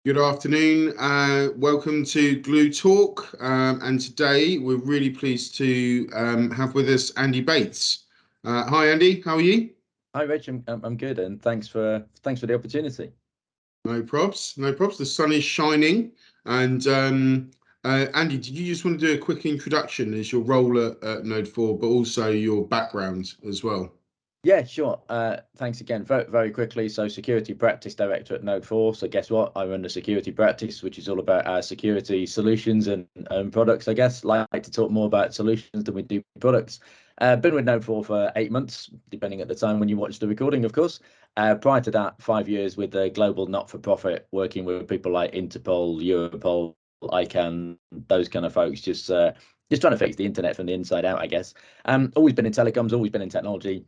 Good afternoon. Welcome to GluTalk. And today we're really pleased to have with us Andy Bates. Hi, Andy. How are you? Hi, Rich. I'm good, and thanks for the opportunity. No probs. No probs. The sun is shining. And Andy, did you just want to do a quick introduction as your role at Node 4, but also your background as well? Yeah, sure. Thanks again. Very quickly. So, security practice director at Node 4. So, guess what? I run the security practice, which is all about our security solutions and products. I guess like to talk more about solutions than we do products. Been with Node 4 for 8 months, depending at the time when you watch the recording, of course. Prior to that, 5 years with a global not-for-profit, working with people like Interpol, Europol, ICANN, those kind of folks, just trying to fix the internet from the inside out, I guess. Always been in telecoms, always been in technology.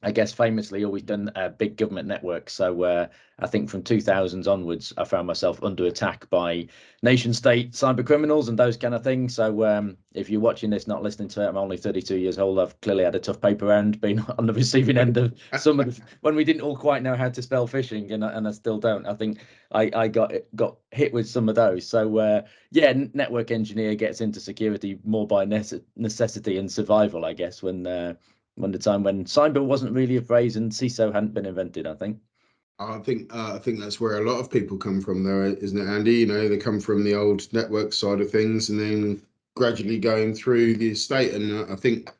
I guess famously always done big government networks. So I think from 2000s onwards, I found myself under attack by nation state cyber criminals and those kind of things. So if you're watching this, not listening to it, I'm only 32 years old. I've clearly had a tough paper round, been on the receiving end of some of the, when we didn't all quite know how to spell phishing, and I still don't. I think I got hit with some of those. So yeah, network engineer gets into security more by necessity and survival, I guess, when the time when cyber wasn't really a phrase and CISO hadn't been invented, I think. I think that's where a lot of people come from, though, isn't it, Andy? They come from the old network side of things, and then gradually going through the estate. And I think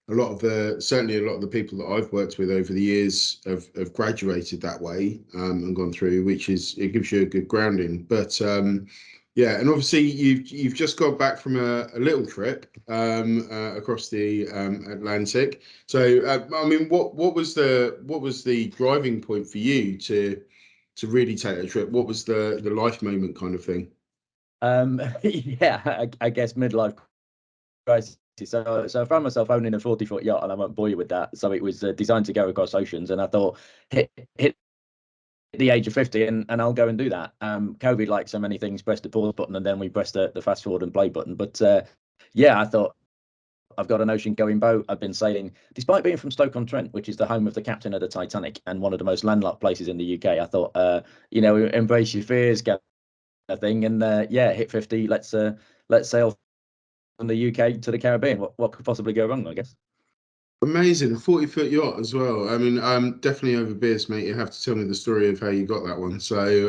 certainly a lot of the people that I've worked with over the years have graduated that way, and gone through, it gives you a good grounding. But yeah, and obviously you've just got back from a little trip across the Atlantic. So I mean, what was the driving point for you to really take a trip? What was the life moment kind of thing? Yeah, I guess midlife crisis. So I found myself owning a 40-foot yacht, and I won't bore you with that. So it was designed to go across oceans, and I thought hit the age of 50 and I'll go and do that. COVID, like so many things, pressed the pause button and then we pressed the fast forward and play button. But yeah, I thought I've got an ocean going boat. I've been sailing, despite being from Stoke-on-Trent, which is the home of the captain of the Titanic and one of the most landlocked places in the UK. I thought, embrace your fears, kind of thing. And yeah, hit 50. Let's sail from the UK to the Caribbean. What could possibly go wrong, I guess? Amazing, 40-foot yacht as well. I mean, definitely over beers, mate. You have to tell me the story of how you got that one. So,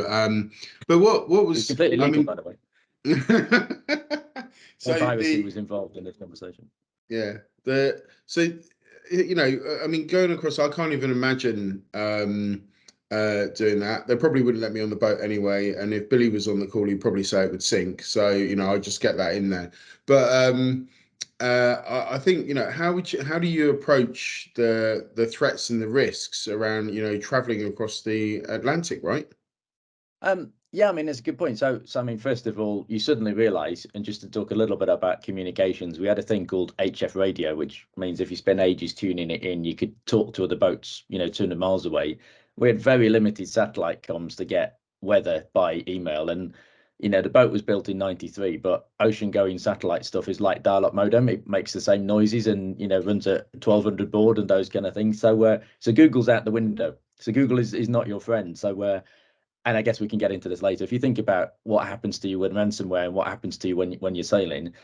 but what It was was, completely I legal, by mean, the way. No so piracy the was involved in this conversation. yeah the so I mean, going across, I can't even imagine doing that. They probably wouldn't let me on the boat anyway, and if Billy was on the call, he'd probably say it would sink. So I'd just get that in there. But I think how do you approach the threats and the risks around traveling across the Atlantic, right? Yeah, I mean, it's a good point. So I mean, first of all, you suddenly realise, and just to talk a little bit about communications, we had a thing called HF radio, which means if you spend ages tuning it in, you could talk to other boats, 200 miles away. We had very limited satellite comms to get weather by email, and the boat was built in '93, but ocean-going satellite stuff is like dial-up modem. It makes the same noises and runs at 1200 baud and those kind of things. So Google's out the window. So Google is not your friend. And I guess we can get into this later. If you think about what happens to you with ransomware and what happens to you when you're sailing,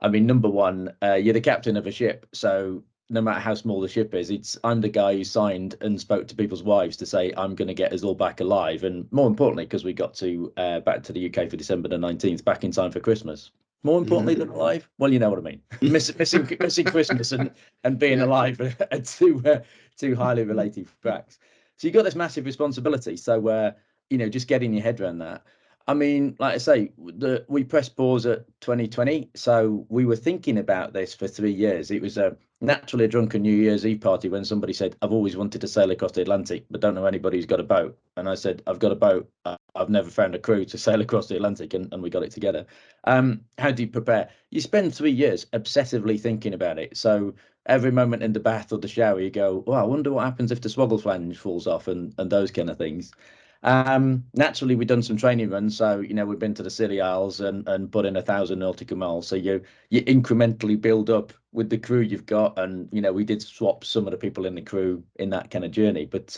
I mean, number one, you're the captain of a ship, so no matter how small the ship is, I'm the guy who signed and spoke to people's wives to say I'm going to get us all back alive, and more importantly, because we got to back to the UK for December the 19th, back in time for Christmas. More importantly than alive, well, you know what I mean. missing Christmas and being Yeah. alive are two highly related facts. So you got this massive responsibility. So just getting your head around that. I mean, like I say, we pressed pause at 2020, so we were thinking about this for 3 years. It was naturally a drunken New Year's Eve party when somebody said, "I've always wanted to sail across the Atlantic, but don't know anybody who's got a boat." And I said, "I've got a boat. I've never found a crew to sail across the Atlantic," and we got it together. How do you prepare? You spend 3 years obsessively thinking about it. So every moment in the bath or the shower, you go, "Oh, I wonder what happens if the swoggle flange falls off," and those kind of things. Naturally, we've done some training runs, so we've been to the Scilly Isles and put in 1,000 nautical miles. So you incrementally build up with the crew you've got, and we did swap some of the people in the crew in that kind of journey. But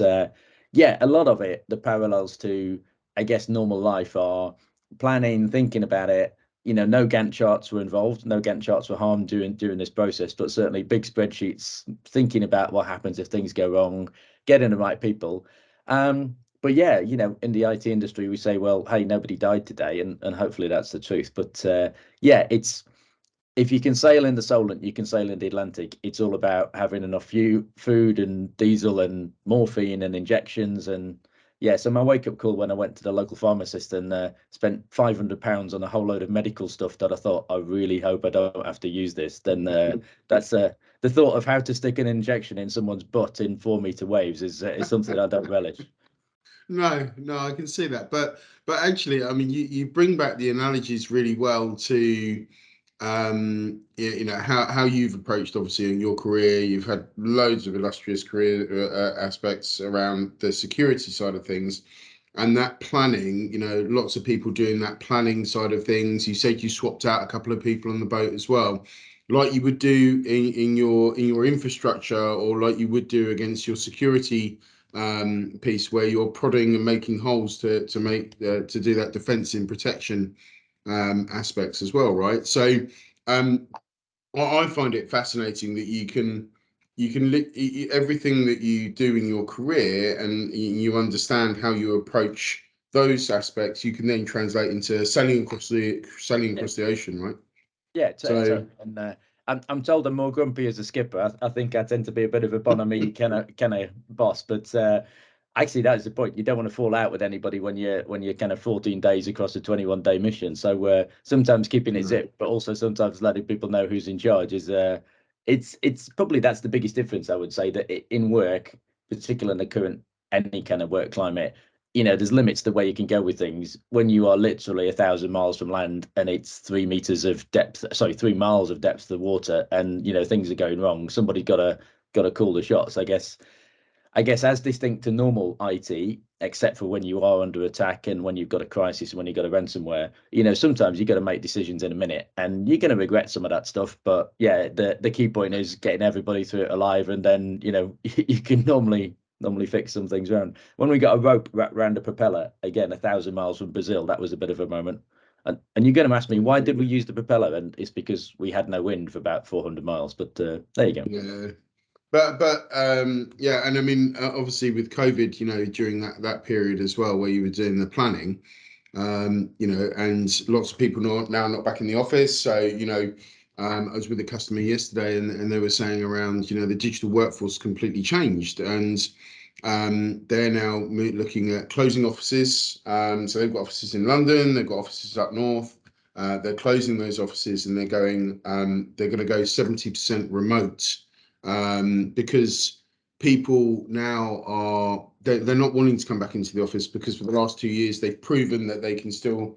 yeah, a lot of it, the parallels to I guess, normal life are planning, thinking about it. No Gantt charts were involved, no Gantt charts were harmed during this process, but certainly big spreadsheets, thinking about what happens if things go wrong, getting the right people. But yeah, in the IT industry, we say, well, hey, nobody died today, and hopefully that's the truth. But yeah, it's if you can sail in the Solent, you can sail in the Atlantic. It's all about having enough food and diesel and morphine and injections. And yeah, so my wake up call when I went to the local pharmacist and spent £500 on a whole load of medical stuff that I thought, I really hope I don't have to use this. Then that's the thought of how to stick an injection in someone's butt in 4 meter waves is something I don't relish. No, no, I can see that, but actually, I mean, you bring back the analogies really well to how you've approached, obviously, in your career. You've had loads of illustrious career aspects around the security side of things, and that planning. Lots of people doing that planning side of things. You said you swapped out a couple of people on the boat as well, like you would do in your infrastructure, or like you would do against your security piece, where you're prodding and making holes to do that defense and protection aspects as well, right? So um, I find it fascinating that everything that you do in your career, and you understand how you approach those aspects. You can then translate into sailing Yeah. across the ocean, right? Yeah, So totally. And I'm told I'm more grumpy as a skipper. I think I tend to be a bit of a bonhomie kind of boss, but actually that is the point. You don't want to fall out with anybody when you're kind of 14 days across a 21-day mission. So sometimes keeping it no. zip, but also sometimes letting people know who's in charge is it's probably that's the biggest difference, I would say, that in work, particularly in the current any kind of work climate, there's limits to where you can go with things when you are literally 1,000 miles from land and it's 3 meters of depth, sorry, 3 miles of depth of water, and things are going wrong. Somebody's got to call the shots. I guess as distinct to normal IT, except for when you are under attack and when you've got a crisis and when you've got a ransomware, sometimes you've got to make decisions in a minute and you're going to regret some of that stuff. But yeah, the key point is getting everybody through it alive, and then you can normally fix some things around. When we got a rope wrapped around a propeller, again, 1,000 miles from Brazil, that was a bit of a moment. And you're going to ask me, why did we use the propeller? And it's because we had no wind for about 400 miles. But there you go. Yeah. But yeah, and I mean, obviously with COVID, during that period as well, where you were doing the planning, and lots of people now not back in the office. So, I was with a customer yesterday, and they were saying around, the digital workforce completely changed, and they're now looking at closing offices. So they've got offices in London, they've got offices up north. They're closing those offices, and they're going to go 70% remote, because people now they're not wanting to come back into the office, because for the last 2 years they've proven that they can still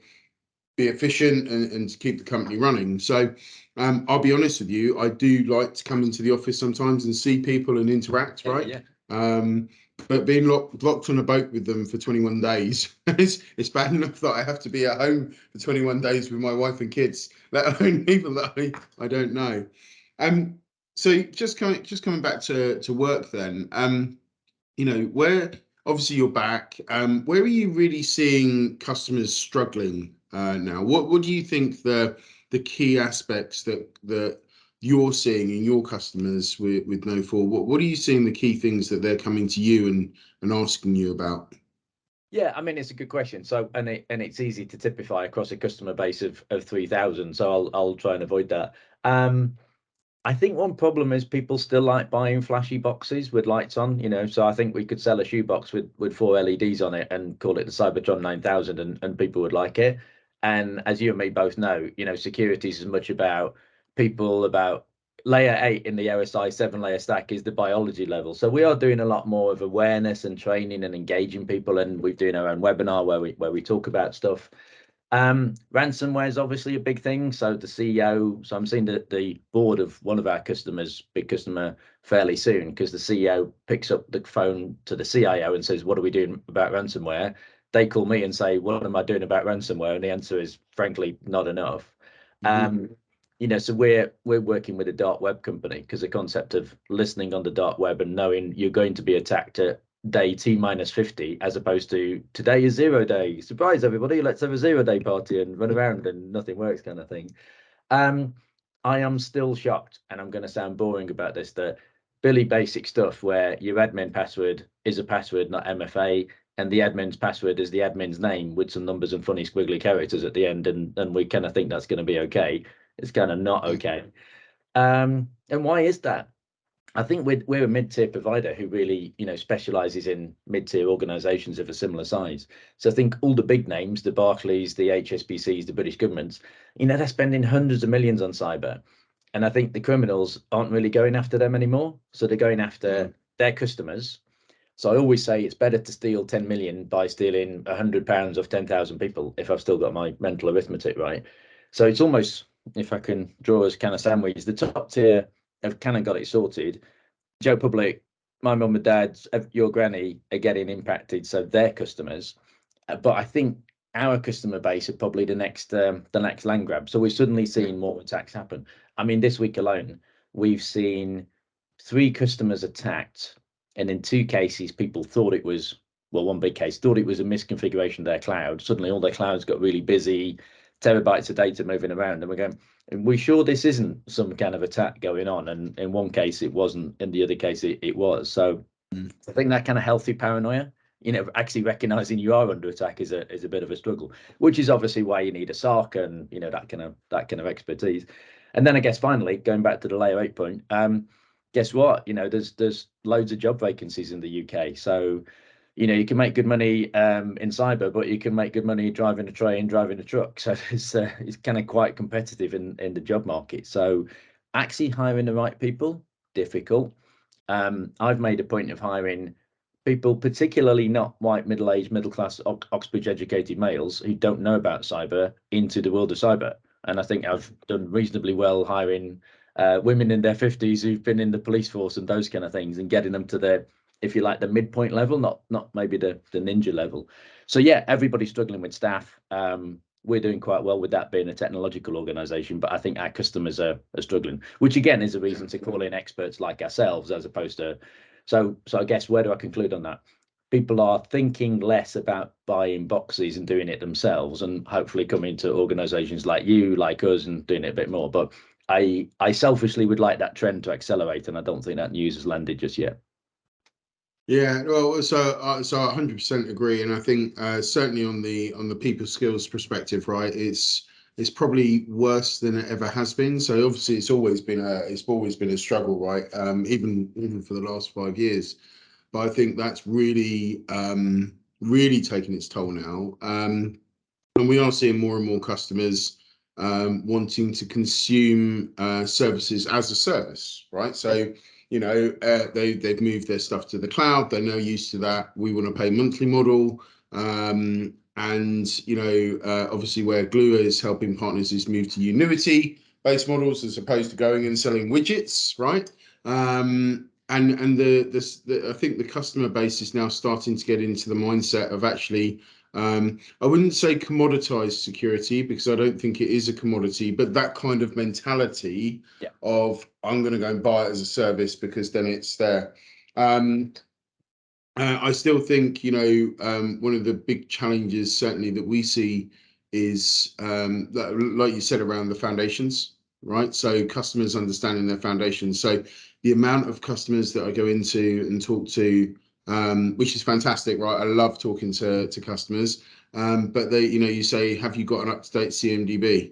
be efficient and keep the company running. So I'll be honest with you, I do like to come into the office sometimes and see people and interact, Yeah, right? yeah, But being locked on a boat with them for 21 days, it's bad enough that I have to be at home for 21 days with my wife and kids, let alone people that I don't know. Um, so just coming back to work then, where obviously you're back, where are you really seeing customers struggling now? What do you think the key aspects that you're seeing in your customers with No4? What are you seeing the key things that they're coming to you and asking you about? yeah. I mean, it's a good question. So, and it's easy to typify across a customer base of 3,000. So I'll try and avoid that. I think one problem is people still like buying flashy boxes with lights on, So I think we could sell a shoebox with four LEDs on it and call it the Cybertron 9000, and people would like it. And as you and me both know, security is as much about people, about layer 8 in the OSI 7-layer stack is the biology level. So we are doing a lot more of awareness and training and engaging people, and we're doing our own webinar where we talk about stuff. Ransomware is obviously a big thing. So the CEO, so I'm seeing the board of one of our customers, big customer, fairly soon, because the CEO picks up the phone to the CIO and says, "What are we doing about ransomware?" They call me and say, "What am I doing about ransomware?" And the answer is, frankly, not enough. Mhm. So we're working with a dark web company, because the concept of listening on the dark web and knowing you're going to be attacked at day T minus 50, as opposed to today is 0 day. Surprise everybody, let's have a 0 day party and run around and nothing works kind of thing. I am still shocked, and I'm going to sound boring about this, that Billy basic stuff where your admin password is a password, not MFA, and the admin's password is the admin's name with some numbers and funny squiggly characters at the end, and we kind of think that's going to be okay. It's kind of not okay. And why is that? I think we're a mid-tier provider who really, specializes in mid-tier organizations of a similar size. So I think all the big names, the Barclays, the HSBCs, the British governments, they're spending hundreds of millions on cyber. And I think the criminals aren't really going after them anymore. So they're going after their customers. So I always say it's better to steal 10 million by stealing £100 of 10,000 people, if I've still got my mental arithmetic right. So it's almost, if I can draw as kind of sandwich, the top tier have kind of got it sorted. Joe Public, my mum and dad, your granny are getting impacted, so their customers. But I think our customer base are probably the next land grab. So we're suddenly seeing more attacks happen. I mean, this week alone, we've seen 3 customers attacked, and in 2 cases, people thought it was, well, one big case thought it was a misconfiguration of their cloud. Suddenly, all their clouds got really busy, terabytes of data moving around, and we're going, are we sure this isn't some kind of attack going on? And in one case, it wasn't. In the other case, it was. So I think that kind of healthy paranoia, actually recognizing you are under attack is a bit of a struggle, which is obviously why you need a SOC and that kind of expertise. And then I guess finally going back to the layer 8 point, guess what? There's loads of job vacancies in the UK. So you can make good money in cyber, but you can make good money driving a train, driving a truck. So it's kind of quite competitive in the job market. So actually hiring the right people, difficult. I've made a point of hiring people, particularly not white, middle-aged, middle-class, Oxbridge-educated males who don't know about cyber into the world of cyber. And I think I've done reasonably well hiring women in their 50s who've been in the police force and those kind of things, and getting them to the, if you like, the midpoint level, not maybe the ninja level. So yeah, everybody's struggling with staff. We're doing quite well with that being a technological organization, but I think our customers are struggling, which again is a reason to call in experts like ourselves as opposed to. So I guess where do I conclude on that? People are thinking less about buying boxes and doing it themselves, and hopefully coming to organizations like you, like us, and doing it a bit more. But I selfishly would like that trend to accelerate, and I don't think that news has landed just yet. Yeah, well, so I 100% agree, and I think certainly on the people skills perspective, right? It's probably worse than it ever has been. So obviously, it's always been a struggle, right? Even for the last 5 years, but I think that's really really taken its toll now. And we are seeing more and more customers wanting to consume services as a service, right? So they've moved their stuff to the cloud. They're now used to that. We want to pay monthly model, and obviously where Glue is helping partners is move to Unity based models as opposed to going and selling widgets, right? And I think the customer base is now starting to get into the mindset of actually. I wouldn't say commoditized security, because I don't think it is a commodity, but that kind of mentality of I'm going to go and buy it as a service because then it's there. I still think, one of the big challenges certainly that we see is that, like you said, around the foundations, right? So customers understanding their foundations. So the amount of customers that I go into and talk to, which is fantastic, right? I love talking to customers, but you say, have you got an up-to-date CMDB?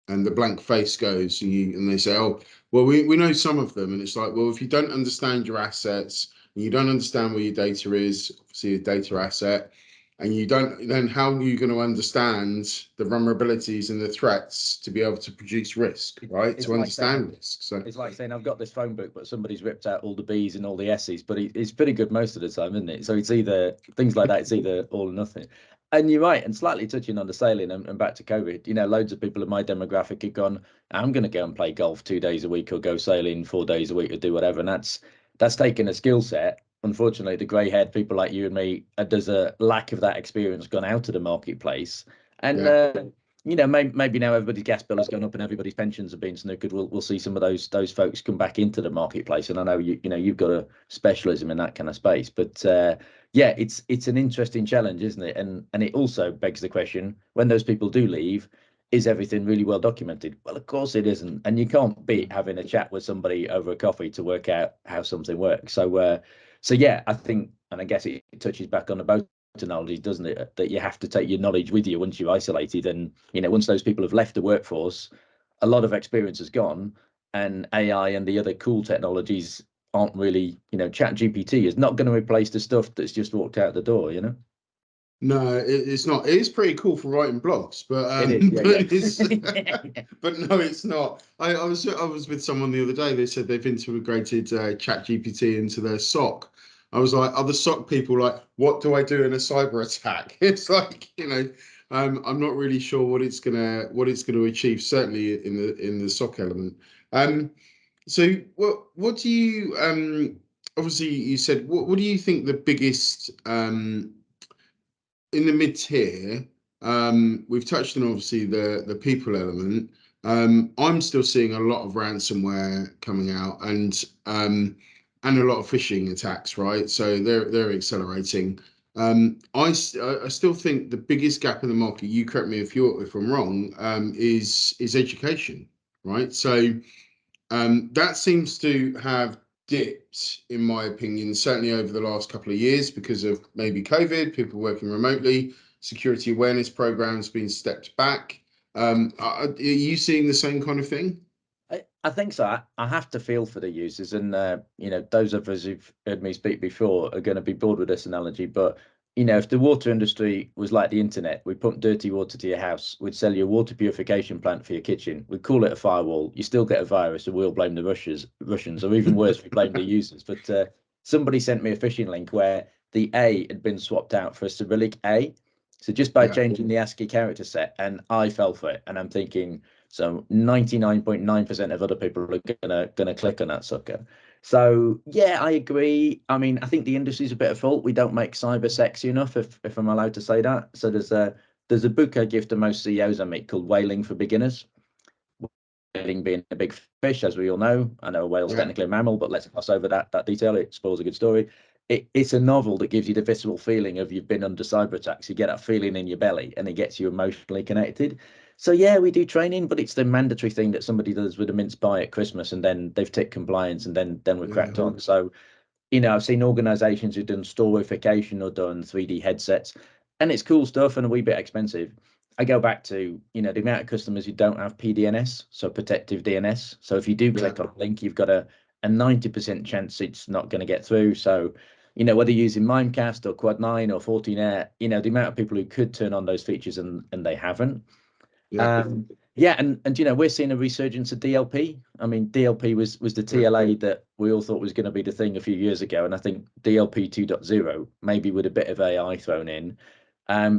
And the blank face goes, and they say, oh, well, we know some of them. And it's like, well, if you don't understand your assets, and you don't understand where your data is, obviously a data asset, and you don't, then how are you going to understand the vulnerabilities and the threats to be able to produce risk, right? To understand risk. So it's like saying I've got this phone book, but somebody's ripped out all the B's and all the S's, but it's pretty good most of the time, isn't it? So it's either things like that, it's either all or nothing. And you're right, and slightly touching on the sailing and back to COVID, loads of people in my demographic have gone, I'm going to go and play golf 2 days a week or go sailing 4 days a week or do whatever. And that's taken a skill set. Unfortunately, the grey haired people like you and me, there's a lack of that experience gone out of the marketplace. And maybe now everybody's gas bill has gone up and everybody's pensions have been snookered. We'll see some of those folks come back into the marketplace. And I know you've got a specialism in that kind of space, but yeah, it's an interesting challenge, isn't it? And it also begs the question: when those people do leave, is everything really well documented? Well, of course it isn't, and you can't beat having a chat with somebody over a coffee to work out how something works. So yeah, I think, and I guess it touches back on the boat analogy, doesn't it? That you have to take your knowledge with you once you're isolated, and once those people have left the workforce, a lot of experience has gone, and AI and the other cool technologies aren't really, Chat GPT is not going to replace the stuff that's just walked out the door. No, it's not. It is pretty cool for writing blogs, but It is, yeah, but it's yeah. but no, it's not. I was with someone the other day. They said they've integrated Chat GPT into their SOC. I was like, are the SOC people like, what do I do in a cyber attack? It's like, I'm not really sure what it's gonna achieve. Certainly in the SOC element. So what do you obviously you said what do you think the biggest in the mid tier, we've touched on obviously the people element. I'm still seeing a lot of ransomware coming out and a lot of phishing attacks, right? So they're accelerating. I still think the biggest gap in the market, you correct me if I'm wrong, is education, right? So that seems to have dipped, in my opinion, certainly over the last couple of years because of maybe COVID, people working remotely, security awareness programs being stepped back. Are you seeing the same kind of thing? I think so. I have to feel for the users, and those of us who've heard me speak before are going to be bored with this analogy. But if the water industry was like the internet, we pump dirty water to your house, we'd sell you a water purification plant for your kitchen, we'd call it a firewall, you still get a virus, and we'll blame the Russians, or even worse, we blame the users. But somebody sent me a phishing link where the A had been swapped out for a Cyrillic A. So just by Yeah, changing the ASCII character set, and I fell for it, and I'm thinking. So 99.9% of other people are gonna click on that sucker. So yeah, I agree. I mean, I think the industry's a bit at fault. We don't make cyber sexy enough, if I'm allowed to say that. So there's a book I give to most CEOs I meet called Whaling for Beginners. Whaling being a big fish, as we all know. I know a whale's yeah, technically a mammal, but let's gloss over that detail. It spoils a good story. It's a novel that gives you the visceral feeling of you've been under cyber attacks. You get that feeling in your belly, and it gets you emotionally connected. So yeah, we do training, but it's the mandatory thing that somebody does with a mince pie at Christmas, and then they've ticked compliance, and then we're yeah, cracked on. So I've seen organizations who've done storification or done 3D headsets, and it's cool stuff and a wee bit expensive. I go back to, the amount of customers who don't have PDNS, so protective DNS. So if you do yeah, click on a link, you've got a 90% chance it's not going to get through. So, whether you're using Mimecast or Quad9 or 14 Air, the amount of people who could turn on those features and they haven't. yeah, Yeah, and we're seeing a resurgence of DLP. I mean, DLP was the yeah, TLA that we all thought was going to be the thing a few years ago, and I think DLP 2.0, maybe with a bit of AI thrown in,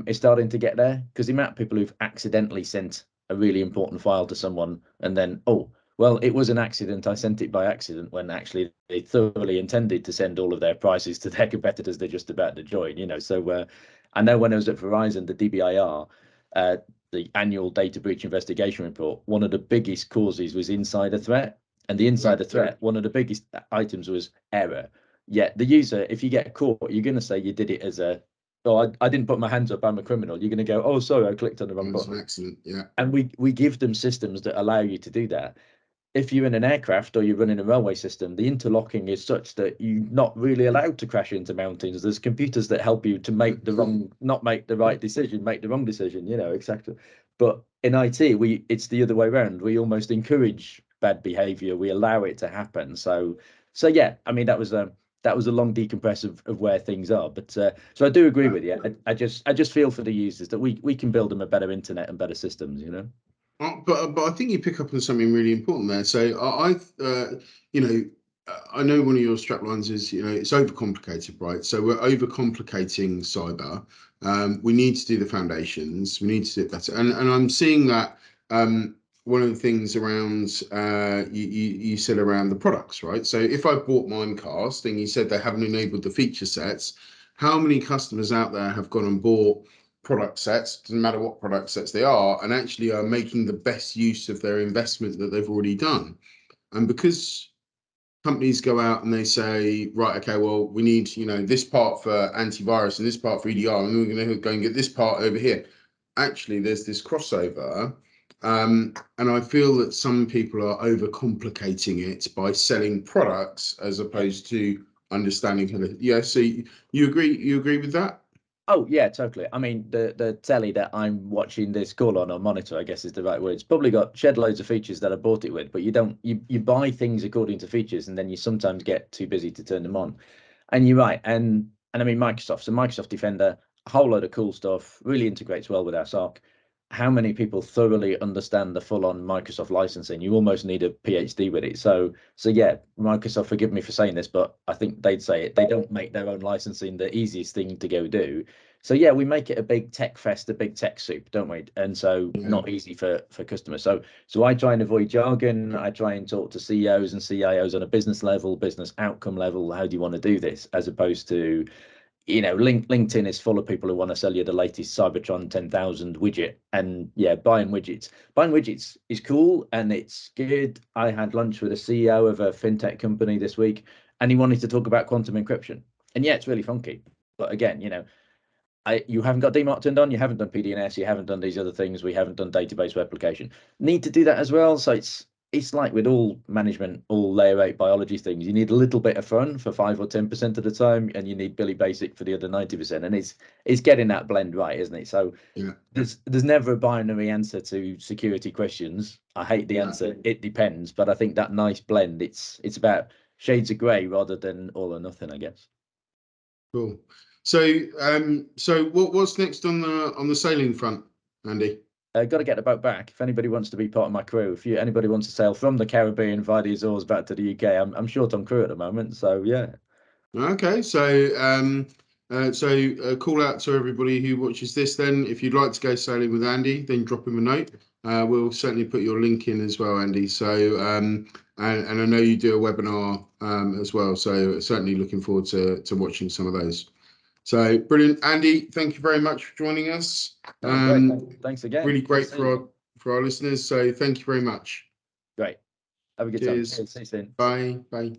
is starting to get there, because the amount of people who've accidentally sent a really important file to someone and then, oh, well, it was an accident. I sent it by accident, when actually they thoroughly intended to send all of their prices to their competitors they're just about to join. So I know when I was at Verizon, the DBIR, the annual data breach investigation report, one of the biggest causes was insider threat. And the yeah. insider threat, one of the biggest items was error. Yet the user, if you get caught, you're going to say you did it as oh, I didn't put my hands up, I'm a criminal. You're going to go, oh, sorry, I clicked on the wrong It's an button. accident. Yeah, And we give them systems that allow you to do that. If you're in an aircraft or you're running a railway system, the interlocking is such that you're not really allowed to crash into mountains. There's computers that help you to not make the right decision, make the wrong decision, exactly. But in IT, it's the other way around. We almost encourage bad behavior. We allow it to happen. So yeah, I mean, that was a long decompress of where things are. But so I do agree with you. I just feel for the users that we can build them a better internet and better systems. But I think you pick up on something really important there. So you know, I know one of your strap lines is, it's overcomplicated, right? So we're overcomplicating cyber. We need to do the foundations. We need to do it better. And I'm seeing that one of the things around you said around the products, right? So if I bought Mimecast and you said they haven't enabled the feature sets, how many customers out there have gone and bought product sets, doesn't matter what product sets they are, and actually are making the best use of their investment that they've already done. And because companies go out and they say, right, okay, well, we need, this part for antivirus and this part for EDR, and we're going to go and get this part over here. Actually, there's this crossover. And I feel that some people are overcomplicating it by selling products as opposed to understanding kind of, yeah. So you agree with that? Oh yeah, totally. I mean, the telly that I'm watching this call on, or monitor, I guess is the right word. It's probably got shed loads of features that I bought it with, but you buy things according to features, and then you sometimes get too busy to turn them on. And you're right. And I mean Microsoft Defender, a whole load of cool stuff, really integrates well with our SOC. How many people thoroughly understand the full-on Microsoft licensing? You almost need a PhD with it. So yeah, Microsoft, forgive me for saying this, but I think they'd say it. They don't make their own licensing the easiest thing to go do. So yeah, we make it a big tech fest, a big tech soup, don't we? And so Yeah. not easy for customers. So I try and avoid jargon. I try and talk to CEOs and CIOs on a business level, business outcome level. How do you want to do this? As opposed to, LinkedIn is full of people who want to sell you the latest Cybertron 10,000 widget. And yeah, buying widgets is cool and it's good. I had lunch with a CEO of a fintech company this week, and he wanted to talk about quantum encryption. And yeah, it's really funky. But again, you haven't got DMARC turned on, you haven't done PDNS, you haven't done these other things, we haven't done database replication. Need to do that as well. So it's like with all management, all layer 8 biology things, you need a little bit of fun for 5 or 10% of the time, and you need Billy Basic for the other 90%. And it's getting that blend right, isn't it? So Yeah. there's never a binary answer to security questions. I hate the answer, it depends, but I think that nice blend, it's about shades of grey rather than all or nothing, I guess. Cool. So what's next on the sailing front, Andy? Got to get the boat back. If anybody wants to be part of my crew, if anybody wants to sail from the Caribbean via the Azores back to the UK, I'm short on crew at the moment. So yeah. Okay, so call out to everybody who watches this. Then, if you'd like to go sailing with Andy, then drop him a note. We'll certainly put your link in as well, Andy. So, and I know you do a webinar as well. So, certainly looking forward to watching some of those. So, brilliant, Andy. Thank you very much for joining us. Great. Thanks again. Really great for our listeners. So, thank you very much. Great. Have a good time. Cheers. Cheers. See you soon. Bye. Bye.